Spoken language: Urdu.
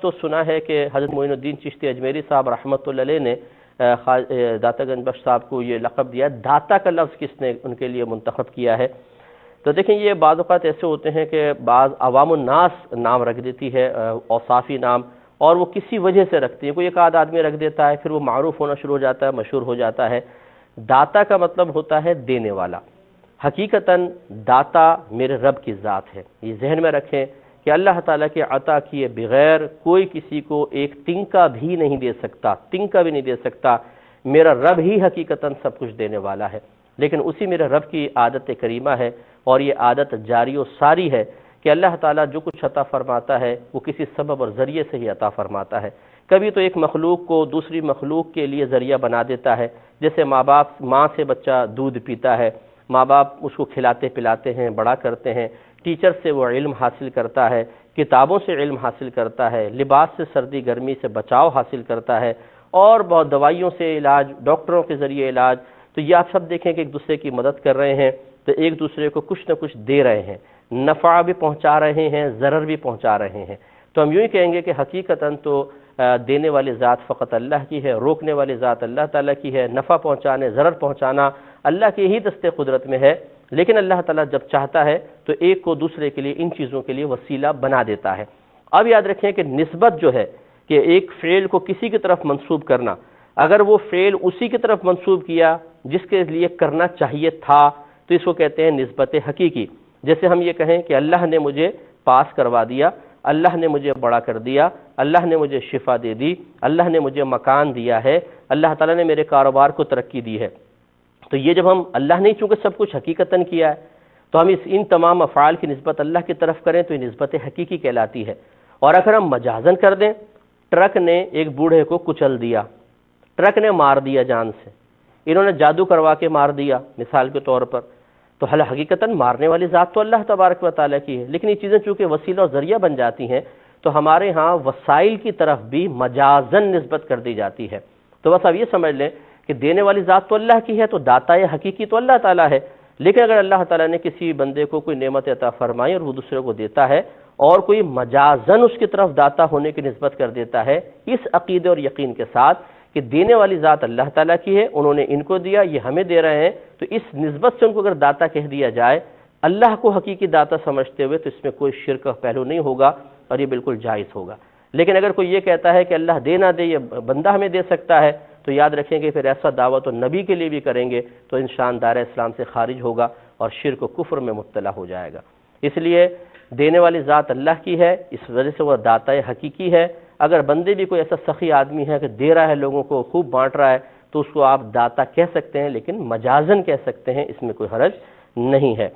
تو سنا ہے کہ حضرت معین الدین چشتی اجمیری صاحب رحمۃ اللہ علیہ نے داتا گنج بخش صاحب کو یہ لقب دیا. داتا کا لفظ کس نے ان کے لیے منتخب کیا ہے؟ تو دیکھیں یہ بعض اوقات ایسے ہوتے ہیں کہ بعض عوام الناس نام رکھ دیتی ہے اوصافی نام، اور وہ کسی وجہ سے رکھتی ہے. کوئی ایک آدھ آدمی رکھ دیتا ہے، پھر وہ معروف ہونا شروع ہو جاتا ہے، مشہور ہو جاتا ہے. داتا کا مطلب ہوتا ہے دینے والا. حقیقتاً داتا میرے رب کی ذات ہے. یہ ذہن میں رکھیں کہ اللہ تعالیٰ کے عطا کیے بغیر کوئی کسی کو ایک تنکا بھی نہیں دے سکتا، تنکا بھی نہیں دے سکتا. میرا رب ہی حقیقتاً سب کچھ دینے والا ہے، لیکن اسی میرے رب کی عادت کریمہ ہے، اور یہ عادت جاری و ساری ہے کہ اللہ تعالیٰ جو کچھ عطا فرماتا ہے وہ کسی سبب اور ذریعے سے ہی عطا فرماتا ہے. کبھی تو ایک مخلوق کو دوسری مخلوق کے لیے ذریعہ بنا دیتا ہے. جیسے ماں سے بچہ دودھ پیتا ہے، ماں باپ اس کو کھلاتے پلاتے ہیں، بڑا کرتے ہیں. ٹیچر سے وہ علم حاصل کرتا ہے، کتابوں سے علم حاصل کرتا ہے، لباس سے سردی گرمی سے بچاؤ حاصل کرتا ہے، اور بہت دوائیوں سے علاج، ڈاکٹروں کے ذریعے علاج. تو یہ آپ سب دیکھیں کہ ایک دوسرے کی مدد کر رہے ہیں، تو ایک دوسرے کو کچھ نہ کچھ دے رہے ہیں، نفع بھی پہنچا رہے ہیں، ضرر بھی پہنچا رہے ہیں. تو ہم یوں ہی کہیں گے کہ حقیقتاً تو دینے والی ذات فقط اللہ کی ہے، روکنے والی ذات اللہ تعالیٰ کی ہے، نفع پہنچانے ضرر پہنچانا اللہ کی ہی دست قدرت میں ہے. لیکن اللہ تعالیٰ جب چاہتا ہے تو ایک کو دوسرے کے لیے، ان چیزوں کے لیے وسیلہ بنا دیتا ہے. اب یاد رکھیں کہ نسبت جو ہے کہ ایک فعل کو کسی کی طرف منسوب کرنا، اگر وہ فعل اسی کی طرف منسوب کیا جس کے لیے کرنا چاہیے تھا تو اس کو کہتے ہیں نسبت حقیقی. جیسے ہم یہ کہیں کہ اللہ نے مجھے پاس کروا دیا، اللہ نے مجھے بڑا کر دیا، اللہ نے مجھے شفا دے دی، اللہ نے مجھے مکان دیا ہے، اللہ تعالیٰ نے میرے کاروبار کو ترقی دی ہے. تو یہ جب ہم اللہ نے چونکہ سب کچھ حقیقتاً کیا ہے تو ہم ان تمام افعال کی نسبت اللہ کی طرف کریں تو یہ نسبت حقیقی کہلاتی ہے. اور اگر ہم مجازن کر دیں، ٹرک نے ایک بوڑھے کو کچل دیا، ٹرک نے مار دیا جان سے، انہوں نے جادو کروا کے مار دیا مثال کے طور پر، تو حقیقتاً مارنے والی ذات تو اللہ تبارک و تعالیٰ کی ہے. لیکن یہ چیزیں چونکہ وسیلہ اور ذریعہ بن جاتی ہیں تو ہمارے ہاں وسائل کی طرف بھی مجازن نسبت کر دی جاتی ہے. تو بس اب یہ سمجھ لیں کہ دینے والی ذات تو اللہ کی ہے، تو داتا حقیقی تو اللہ تعالیٰ ہے. لیکن اگر اللہ تعالیٰ نے کسی بندے کو کوئی نعمت عطا فرمائی اور وہ دوسرے کو دیتا ہے، اور کوئی مجازن اس کی طرف داتا ہونے کی نسبت کر دیتا ہے اس عقیدے اور یقین کے ساتھ کہ دینے والی ذات اللہ تعالیٰ کی ہے، انہوں نے ان کو دیا، یہ ہمیں دے رہے ہیں، تو اس نسبت سے ان کو اگر داتا کہہ دیا جائے اللہ کو حقیقی داتا سمجھتے ہوئے، تو اس میں کوئی شرک کا پہلو نہیں ہوگا اور یہ بالکل جائز ہوگا. لیکن اگر کوئی یہ کہتا ہے کہ اللہ دے نہ دے، یہ بندہ ہمیں دے سکتا ہے، تو یاد رکھیں کہ پھر ایسا دعویٰ تو نبی کے لیے بھی کریں گے تو انسان دائرہ اسلام سے خارج ہوگا اور شرک و کفر میں مبتلا ہو جائے گا. اس لیے دینے والی ذات اللہ کی ہے، اس وجہ سے وہ داتا حقیقی ہے. اگر بندے بھی کوئی ایسا سخی آدمی ہے کہ دے رہا ہے، لوگوں کو خوب بانٹ رہا ہے، تو اس کو آپ داتا کہہ سکتے ہیں، لیکن مجازن کہہ سکتے ہیں، اس میں کوئی حرج نہیں ہے.